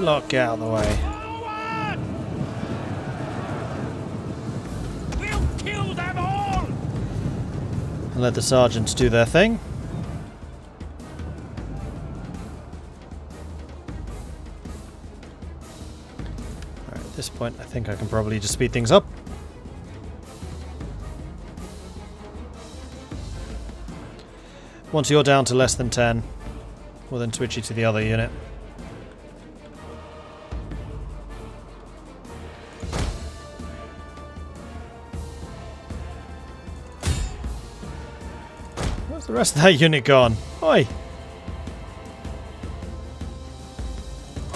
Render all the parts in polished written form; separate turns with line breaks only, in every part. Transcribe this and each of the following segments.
lot get out of the way.
We'll kill them all!
And let the sergeants do their thing. Alright, at this point I think I can probably just speed things up. Once you're down to less than 10, we'll then switch you to the other unit. Where's the rest of that unit gone? Oi!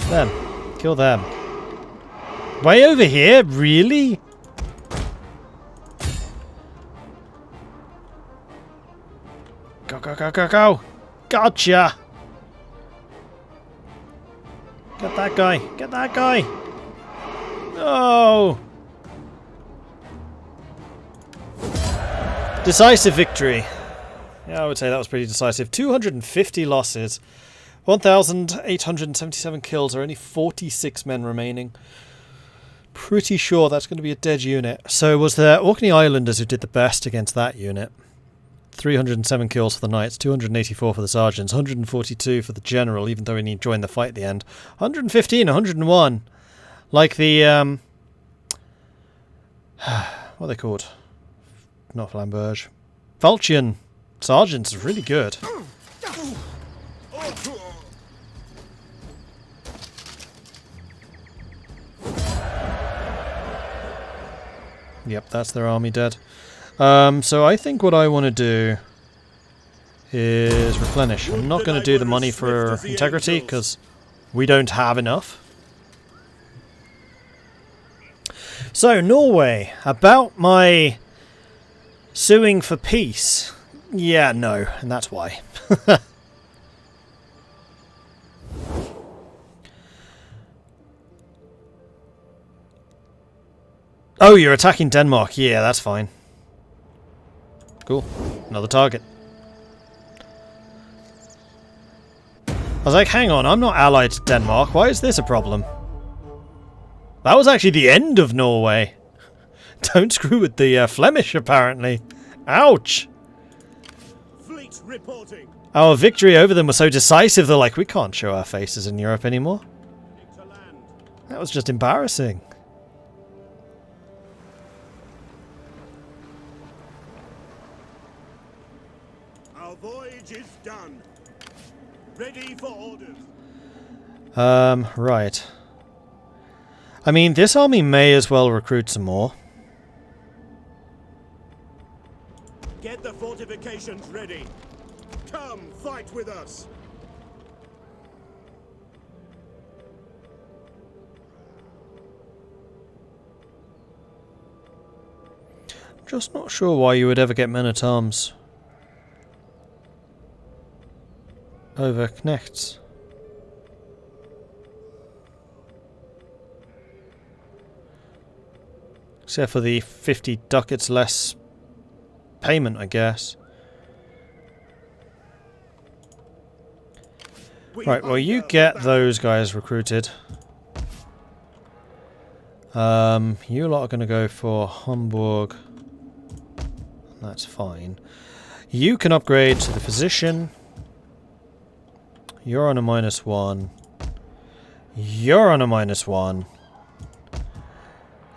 Them. Kill them. Way over here? Really? Go, go, go, go, go! Gotcha! Get that guy! Get that guy! No! Decisive victory. Yeah, I would say that was pretty decisive. 250 losses. 1,877 kills. There are only 46 men remaining. Pretty sure that's going to be a dead unit. So it was the Orkney Islanders who did the best against that unit. 307 kills for the knights, 284 for the sergeants, 142 for the general, even though he joined the fight at the end. 115, 101. Like the, what are they called? Not Flanders. Falchion sergeants is really good. Yep, that's their army dead. So I think what I want to do is replenish. I'm not going to do the money for integrity because we don't have enough. So Norway, about my suing for peace. Yeah, no, and that's why. Oh, you're attacking Denmark. Yeah, that's fine. Cool. Another target. I was like, hang on, I'm not allied to Denmark. Why is this a problem? That was actually the end of Norway. Don't screw with the Flemish, apparently. Ouch!
Fleet reporting.
Our victory over them was so decisive, they're like, we can't show our faces in Europe anymore. That was just embarrassing.
Our voyage is done. Ready for orders.
Right. I mean, this army may as well recruit some more.
Get the fortifications ready. Come, fight with us.
Just not sure why you would ever get men-at-arms over Knechts. Except for the 50 ducats less payment, I guess. Right, well you get those guys recruited. You lot are going to go for Hamburg. That's fine. You can upgrade to the physician. You're on a -1. You're on a -1.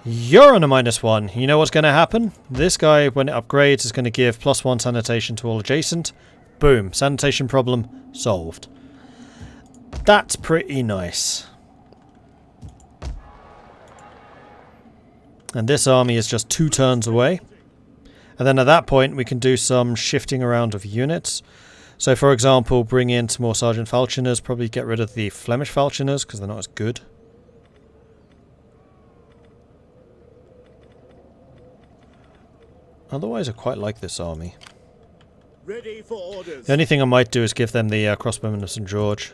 You're on a -1. You know what's going to happen? This guy, when it upgrades, is going to give +1 sanitation to all adjacent. Boom. Sanitation problem solved. That's pretty nice. And this army is just 2 turns away. And then at that point we can do some shifting around of units. So for example, bring in some more Sergeant Falconers, probably get rid of the Flemish Falconers because they're not as good. Otherwise I quite like this army.
Ready for orders.
The only thing I might do is give them the crossbowmen of St. George.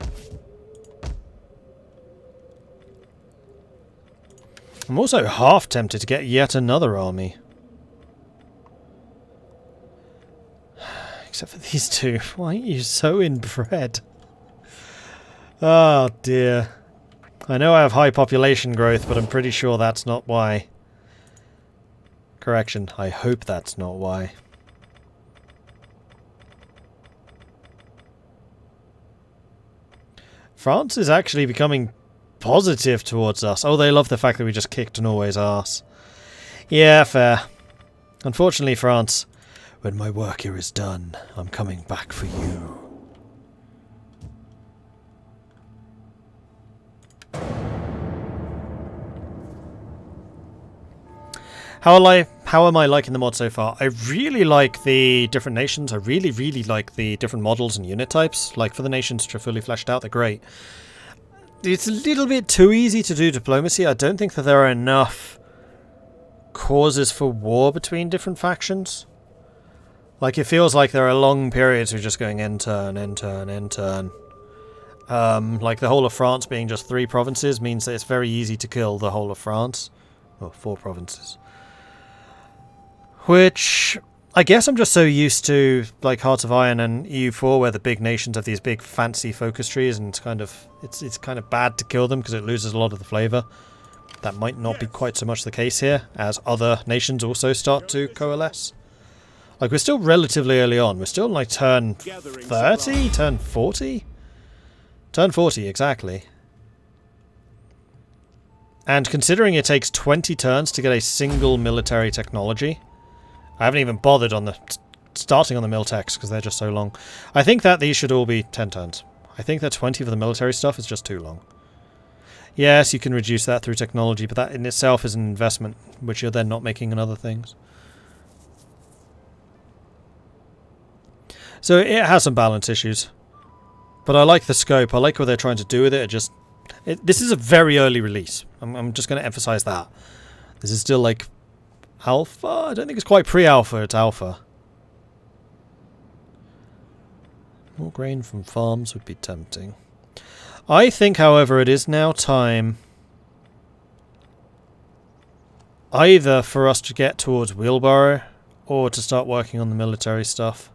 I'm also half tempted to get yet another army. Except for these two. Why are you so inbred? Oh dear. I know I have high population growth, but I'm pretty sure that's not why. Correction, I hope that's not why. France is actually becoming positive towards us. Oh, they love the fact that we just kicked Norway's arse. Yeah, fair. Unfortunately, France, when my work here is done, I'm coming back for you. How am I liking the mod so far? I really like the different nations. I really, really like the different models and unit types. Like, for the nations which are fully fleshed out, they're great. It's a little bit too easy to do diplomacy. I don't think that there are enough causes for war between different factions. Like, it feels like there are long periods of just going end turn, end turn, end turn. Like, the whole of France being just 3 provinces means that it's very easy to kill the whole of France. Well, 4 provinces. Which, I guess I'm just so used to, like, Hearts of Iron and EU4, where the big nations have these big fancy focus trees, and it's kind of bad to kill them because it loses a lot of the flavour. That might not be quite so much the case here, as other nations also start to coalesce. Like, we're still relatively early on. We're still, like, turn 30? Turn 40? Turn 40, exactly. And considering it takes 20 turns to get a single military technology, I haven't even bothered on the starting on the mil-techs because they're just so long. I think that these should all be 10 turns. I think that 20 for the military stuff is just too long. Yes, you can reduce that through technology, but that in itself is an investment, which you're then not making in other things. So it has some balance issues. But I like the scope. I like what they're trying to do with it. This is a very early release. I'm just going to emphasize that. This is still like alpha? I don't think it's quite pre-alpha, it's alpha. More grain from farms would be tempting. I think, however, it is now time either for us to get towards wheelbarrow or to start working on the military stuff.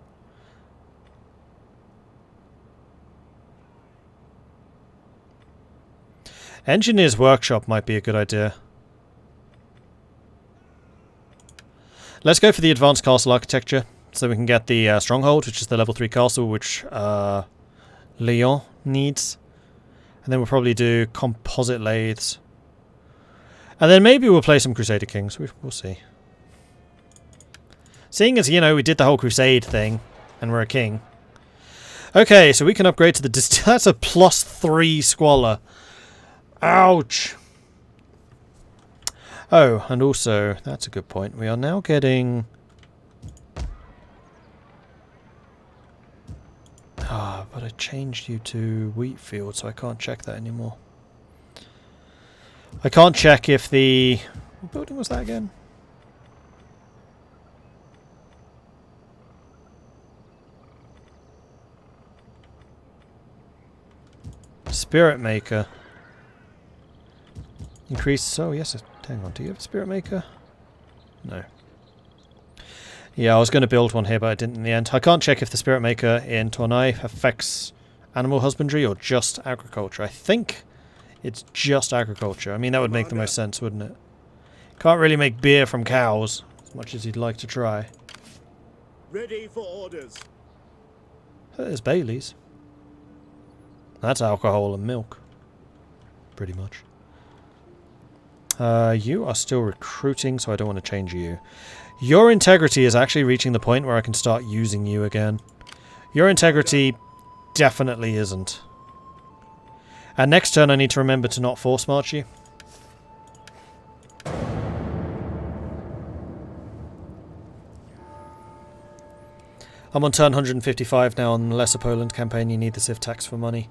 Engineer's Workshop might be a good idea. Let's go for the advanced castle architecture, so we can get the stronghold, which is the level 3 castle, which Lyon needs. And then we'll probably do composite lathes. And then maybe we'll play some Crusader Kings. We'll see. Seeing as, you know, we did the whole Crusade thing, and we're a king. Okay, so we can upgrade to the... That's a +3 Squalor. Ouch! Oh, and also, that's a good point. We are now getting... Ah, but I changed you to Wheatfield, so I can't check that anymore. I can't check if the... What building was that again? Spirit Maker. Increase... Oh, yes. Hang on, do you have a Spirit Maker? No. Yeah, I was going to build one here, but I didn't in the end. I can't check if the Spirit Maker in Tournai affects animal husbandry or just agriculture. I think it's just agriculture. I mean, that would make the most sense, wouldn't it? Can't really make beer from cows, as much as you'd like to try.
Ready for orders.
There's Bailey's. That's alcohol and milk. Pretty much. You are still recruiting, so I don't want to change you. Your integrity is actually reaching the point where I can start using you again. Your integrity definitely isn't. And next turn I need to remember to not force march you. I'm on turn 155 now on the Lesser Poland campaign. You need the Civ tax for money.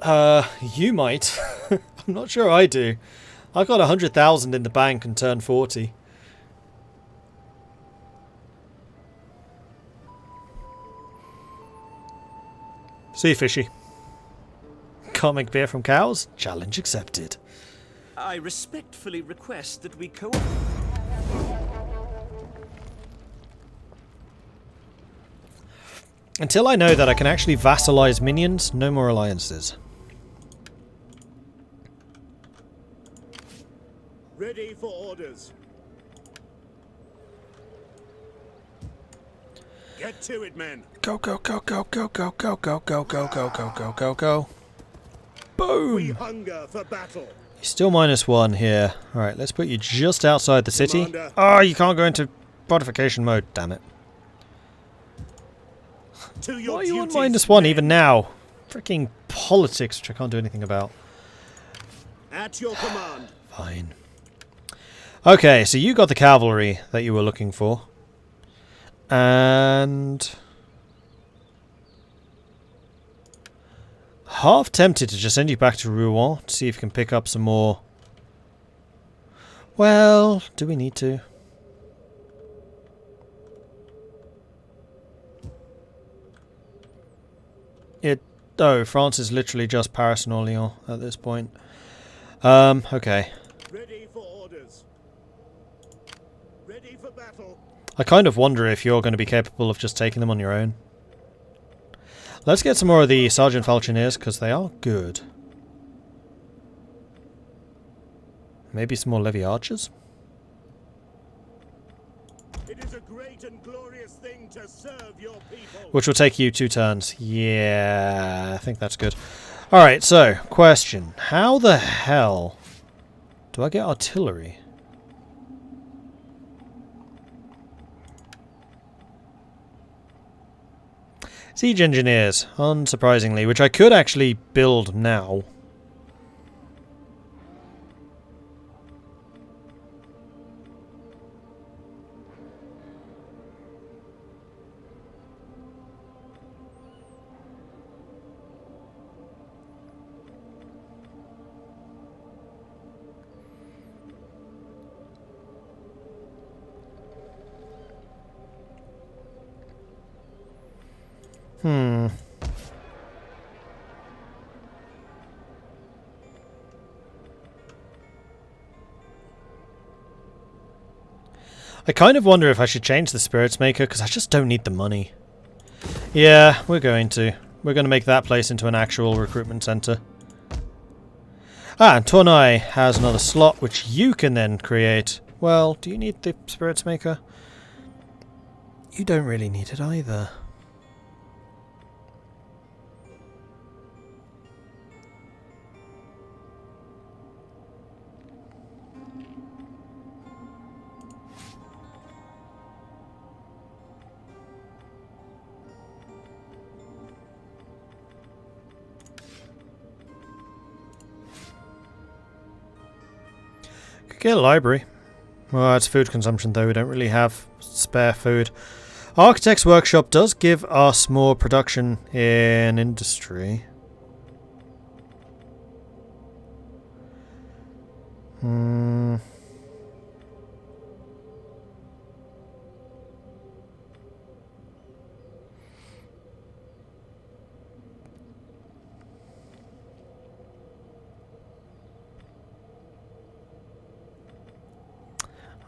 You might. I'm not sure I do. I've got 100,000 in the bank and turn 40. See you, fishy. Can't make beer from cows? Challenge accepted.
I respectfully request that we
Until I know that I can actually vassalize minions, no more alliances.
Ready for orders. Get to it, men.
Go, go, go, go, go, go, go, go, go, go, go, go, go, go, go.
We
Boom!
hunger for battle.
You're still -1 here. Alright, let's put you just outside the city.
Commander.
Oh, you can't go into fortification mode, damn it.
To your
Why are you on
duties,
-1
men.
even now? Freaking politics, which I can't do anything about.
At your command.
Fine. Okay, so you got the cavalry that you were looking for. And... half tempted to just send you back to Rouen to see if you can pick up some more... well, do we need to? Oh, France is literally just Paris and Orléans at this point. Okay.
Ready for orders. Ready for battle.
I kind of wonder if you're going to be capable of just taking them on your own. Let's get some more of the Sergeant Falconeers, because they are good. Maybe some more Levy Archers?
It is a great and glorious thing to serve your people.
Which will take you 2 turns. Yeah, I think that's good. Alright, so, question. How the hell do I get artillery? Siege engineers, unsurprisingly, which I could actually build now. I kind of wonder if I should change the Spirits Maker, because I just don't need the money. Yeah, we're going to. We're going to make that place into an actual recruitment centre. Ah, and Tournai has another slot, which you can then create. Well, do you need the Spirits Maker? You don't really need it either. Get a library. Well, it's food consumption though, we don't really have spare food. Architect's Workshop does give us more production in industry.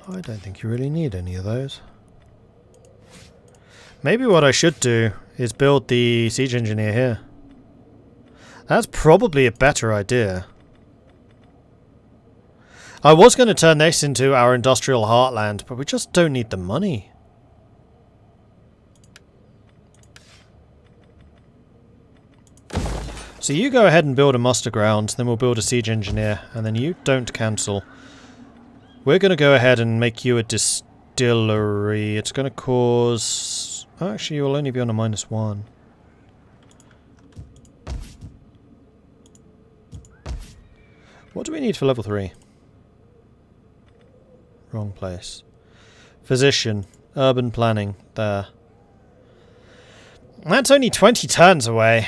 I don't think you really need any of those. Maybe what I should do is build the siege engineer here. That's probably a better idea. I was going to turn this into our industrial heartland, but we just don't need the money. So you go ahead and build a muster ground, then we'll build a siege engineer, and then you don't cancel. We're going to go ahead and make you a distillery. It's going to cause... oh, actually, you'll only be on a -1. What do we need for level 3? Wrong place. Physician. Urban planning. There. That's only 20 turns away.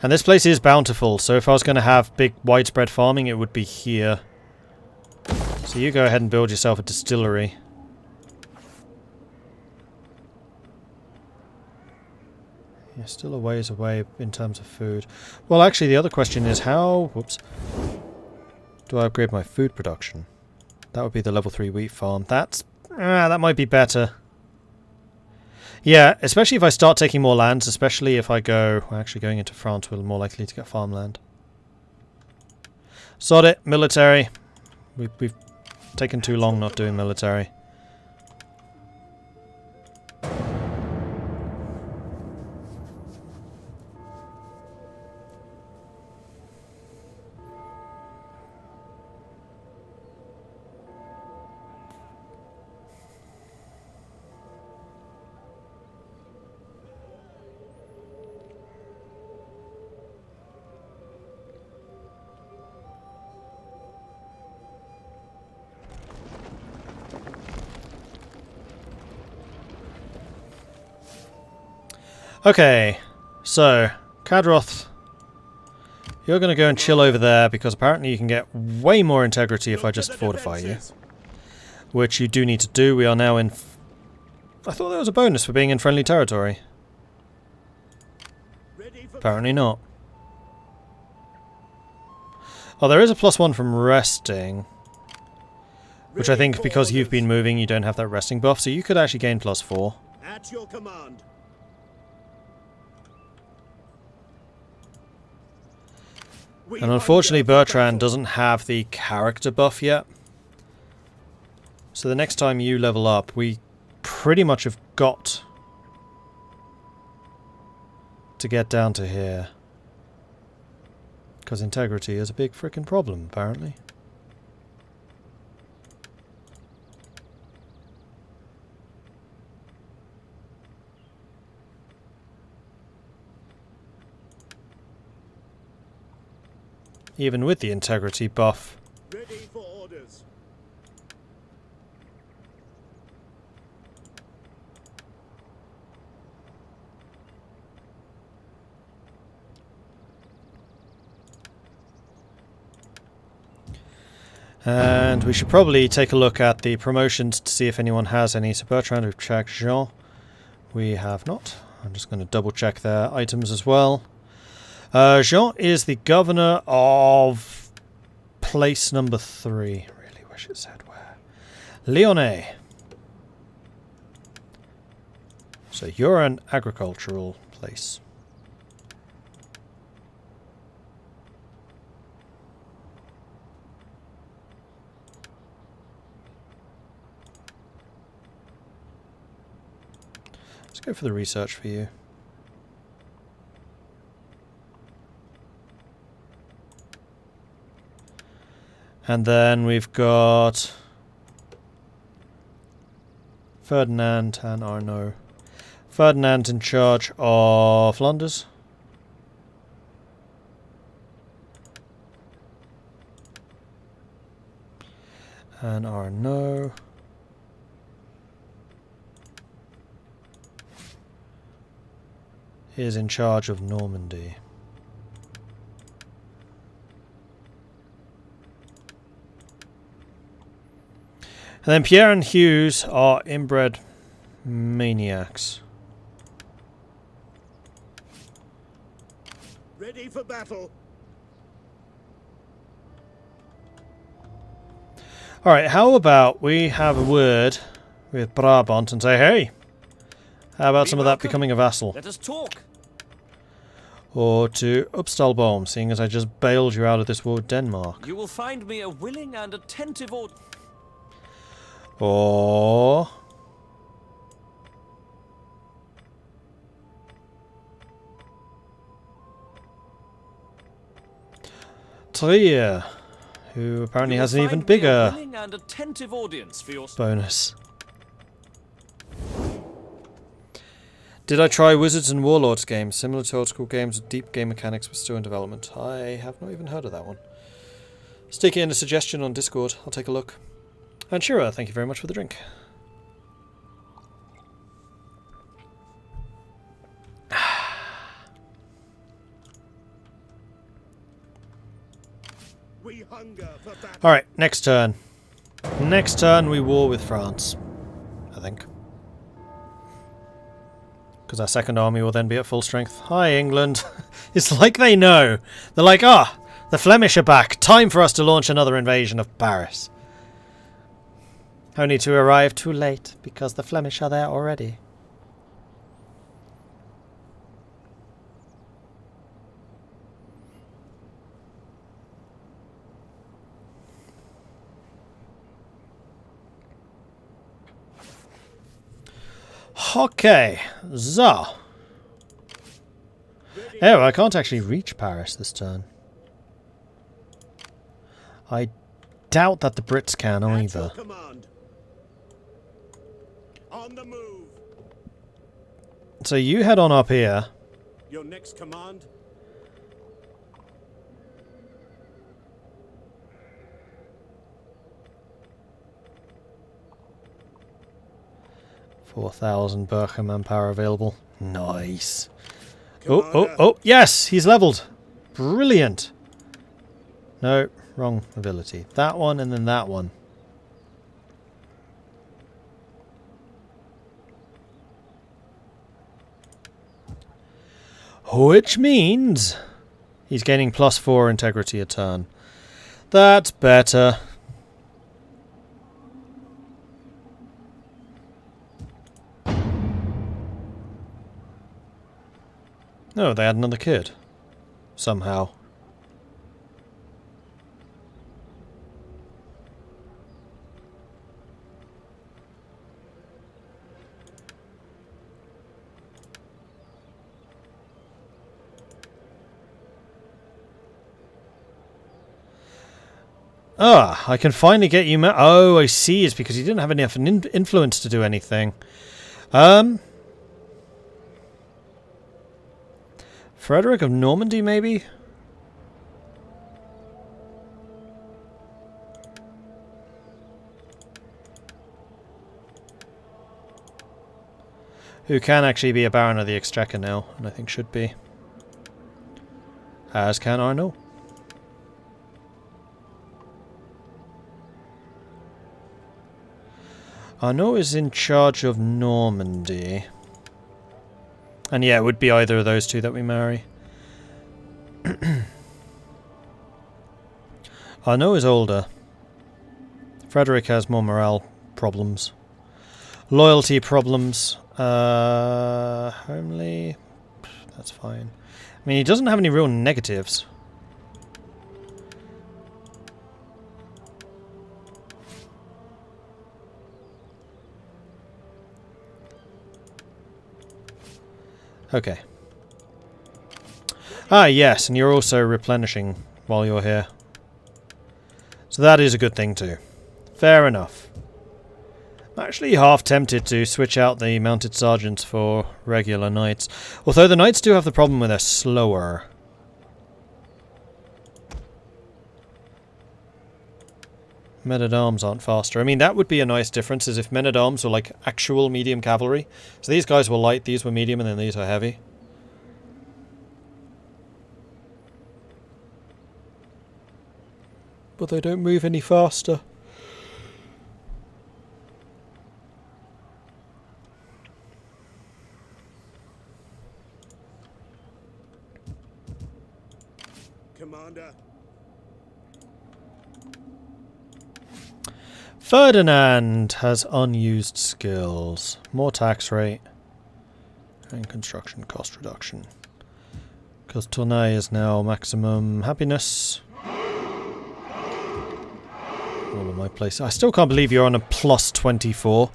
And this place is bountiful, so if I was going to have big widespread farming, it would be here. So you go ahead and build yourself a distillery. Yeah, still a ways away in terms of food. Well, actually, the other question is how... Whoops. Do I upgrade my food production? That would be the level 3 wheat farm. That's... that might be better. Yeah, especially if I start taking more lands, especially if I go... Well, actually, going into France, we're more likely to get farmland. Sod it, military. We've taken too long not doing military. Okay, so, Kadroth, you're going to go and chill over there because apparently you can get way more integrity if I just fortify you. Which you do need to do. We are now in... I thought there was a bonus for being in friendly territory. Apparently not. Oh, there is a +1 from resting. Which I think because you've been moving you don't have that resting buff, so you could actually gain +4.
At your command.
And unfortunately Bertrand doesn't have the character buff yet. So the next time you level up, we pretty much have got to get down to here. Because integrity is a big frickin' problem, apparently. Even with the integrity buff.
Ready for orders.
And we should probably take a look at the promotions to see if anyone has any. So Bertrand, we've checked. Jean, we have not. I'm just going to double check their items as well. Jean is the governor of place number 3. Really wish it said where. Lyonnais. So you're an agricultural place. Let's go for the research for you. And then we've got Ferdinand and Arnaud. Ferdinand in charge of Flanders. And Arnaud is in charge of Normandy. And then Pierre and Hughes are inbred maniacs.
Ready for battle.
Alright, how about we have a word with Brabant and say, hey, how about some of that becoming a vassal?
Let us talk.
Or to Upstalboom, seeing as I just bailed you out of this war with Denmark.
You will find me a willing and attentive
Or Trier, who apparently has an even bigger
and attentive audience for your
bonus. Did I try Wizards and Warlords games, similar to old school games with deep game mechanics but still in development? I have not even heard of that one. Stick in a suggestion on Discord, I'll take a look. And Shira, thank you very much for the drink.
We hunger for battle.
Alright, next turn. Next turn we war with France, I think. Because our second army will then be at full strength. Hi, England. It's like they know. They're like, ah, the Flemish are back. Time for us to launch another invasion of Paris. Only to arrive too late, because the Flemish are there already. Okay, so. Oh, I can't actually reach Paris this turn. I doubt that the Brits can either.
On the move.
So you head on up here.
Your next command.
$4,000 Berkha manpower available. Nice. Oh, yes, he's leveled. Brilliant. No, wrong ability. That one and then that one. Which means he's gaining +4 integrity a turn. That's better. No, they had another kid. Somehow. Ah, I can finally get you... Oh, I see. It's because he didn't have enough influence to do anything. Frederick of Normandy, maybe? Who can actually be a Baron of the Exchequer now, and I think should be. As can Arnaud. Arnaud is in charge of Normandy. And yeah, it would be either of those two that we marry. Arnaud is older. Frederick has more morale problems. Loyalty problems. Homely. That's fine. I mean, he doesn't have any real negatives. Okay. Ah, yes, and you're also replenishing while you're here. So that is a good thing too. Fair enough. I'm actually half tempted to switch out the mounted sergeants for regular knights. Although the knights do have the problem where they're slower. Men-at-arms aren't faster. I mean, that would be a nice difference, is if men-at-arms were like actual medium cavalry. So these guys were light, these were medium, and then these are heavy. But they don't move any faster.
Commander.
Ferdinand has unused skills. More tax rate. And construction cost reduction. Because Tournai is now maximum happiness. All of my places. I still can't believe you're on a +24.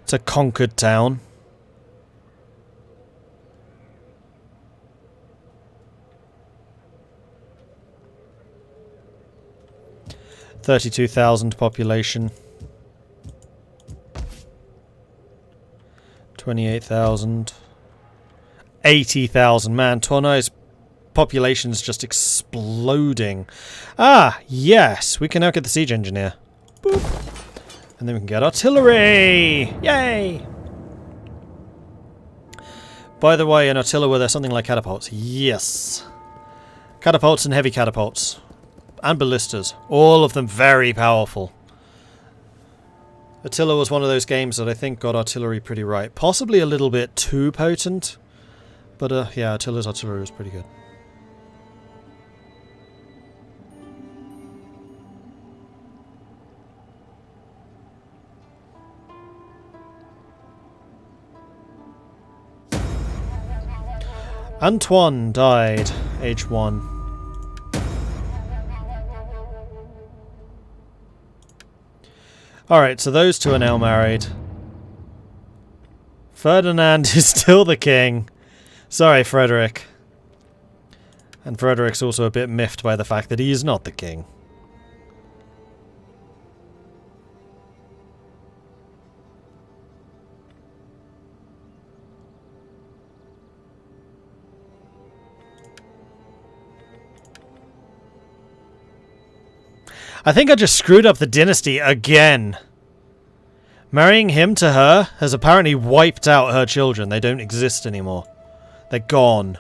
It's a conquered town. $32,000 population. 28,000. 80,000. Man, Tournai's population is just exploding. Ah, yes. We can now get the siege engineer. Boop. And then we can get artillery. Yay! By the way, in Attila were there something like catapults? Yes. Catapults and heavy catapults. And ballistas. All of them very powerful. Attila was one of those games that I think got artillery pretty right. Possibly a little bit too potent, but yeah, Attila's artillery was pretty good. Antoine died, age 1. Alright, so those two are now married. Ferdinand is still the king. Sorry, Frederick. And Frederick's also a bit miffed by the fact that he is not the king. I think I just screwed up the dynasty again. Marrying him to her has apparently wiped out her children. They don't exist anymore. They're gone.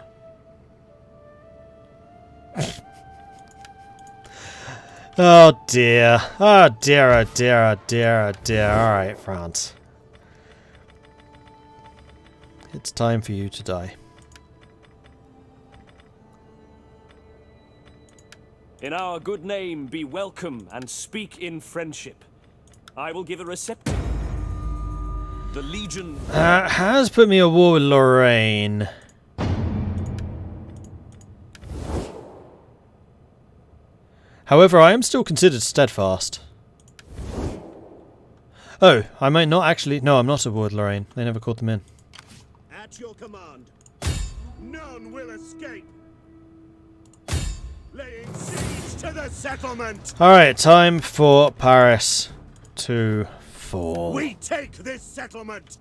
Oh dear. Oh dear, oh dear, oh dear, oh dear. Alright, France. It's time for you to die.
In our good name, be welcome and speak in friendship. I will give a reception. The Legion
has put me at war with Lorraine. However, I am still considered steadfast. Oh, I might not actually... No, I'm not at war with Lorraine. They never called them in.
At your command. None will escape. Laying siege to the settlement.
Alright, time for Paris to fall.
We take this settlement.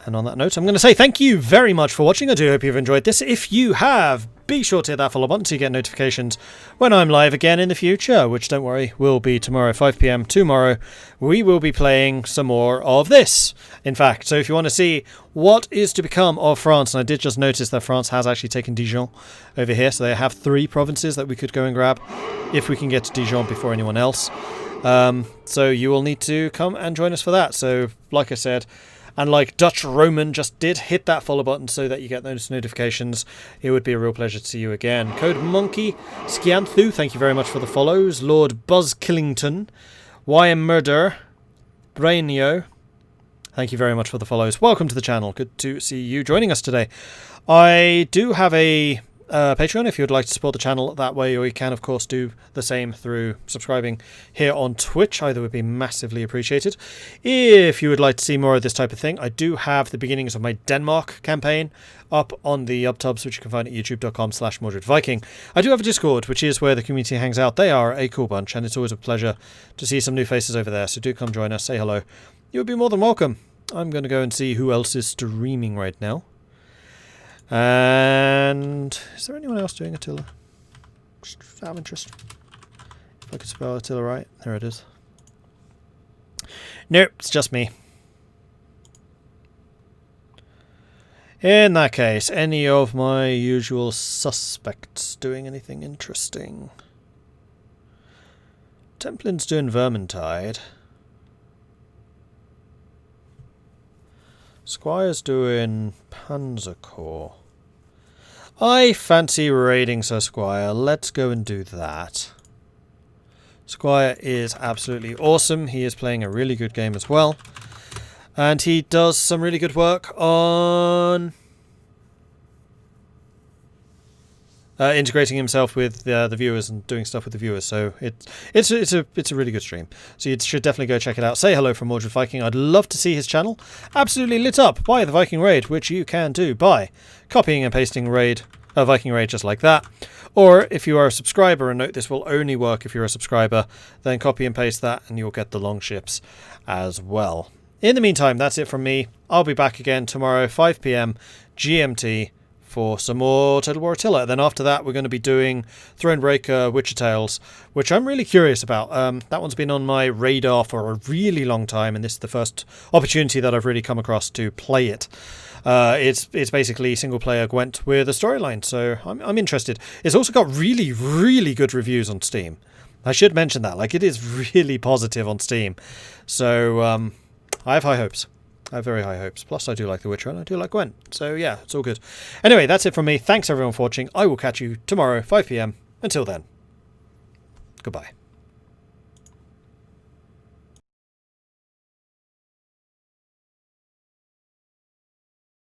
And on that note, I'm going to say thank you very much for watching. I do hope you've enjoyed this. If you have, be sure to hit that follow button so you get notifications when I'm live again in the future, which, don't worry, will be tomorrow, 5 PM tomorrow. We will be playing some more of this, in fact. So if you want to see what is to become of France, and I did just notice that France has actually taken Dijon over here, so they have 3 provinces that we could go and grab if we can get to Dijon before anyone else. So you will need to come and join us for that. So, like I said, and like Dutch Roman just did, hit that follow button so that you get those notifications. It would be a real pleasure to see you again. Code Monkey, Skianthu, thank you very much for the follows. Lord Buzz Killington, YM Murder, Brainio, thank you very much for the follows. Welcome to the channel. Good to see you joining us today. I do have a Patreon if you would like to support the channel that way, or you can of course do the same through subscribing here on Twitch. Either would be massively appreciated. If you would like to see more of this type of thing, I do have the beginnings of my Denmark campaign up on the UpTubs, which you can find at youtube.com/Mordred Viking. I do have a Discord, which is where the community hangs out. They are a cool bunch, and it's always a pleasure to see some new faces over there, so do come join us, say hello. You would be more than welcome. I'm going to go and see who else is streaming right now. And is there anyone else doing Attila? Just out of interest. If I could spell Attila right. There it is. Nope, it's just me. In that case, any of my usual suspects doing anything interesting? Templin's doing Vermintide. Squire's doing Panzer Corps. I fancy raiding Sir Squire. Let's go and do that. Squire is absolutely awesome. He is playing a really good game as well. And he does some really good work on integrating himself with the viewers and doing stuff with the viewers. So it's a really good stream. So you should definitely go check it out. Say hello from Mordred Viking. I'd love to see his channel absolutely lit up by the Viking Raid, which you can do by copying and pasting Viking Raid just like that. Or if you are a subscriber, and note this will only work if you're a subscriber, then copy and paste that and you'll get the long ships as well. In the meantime, that's it from me. I'll be back again tomorrow, 5 PM GMT, for some more Total War Attila. Then after that, we're going to be doing Thronebreaker, Witcher Tales, which I'm really curious about. That one's been on my radar for a really long time, and this is the first opportunity that I've really come across to play it. It's basically single-player Gwent with a storyline, so I'm interested. It's also got really, really good reviews on Steam. I should mention that. Like, it is really positive on Steam. So, I have high hopes. I have very high hopes. Plus, I do like The Witcher and I do like Gwent. So, yeah, it's all good. Anyway, that's it from me. Thanks, everyone, for watching. I will catch you tomorrow, 5 PM. Until then, goodbye.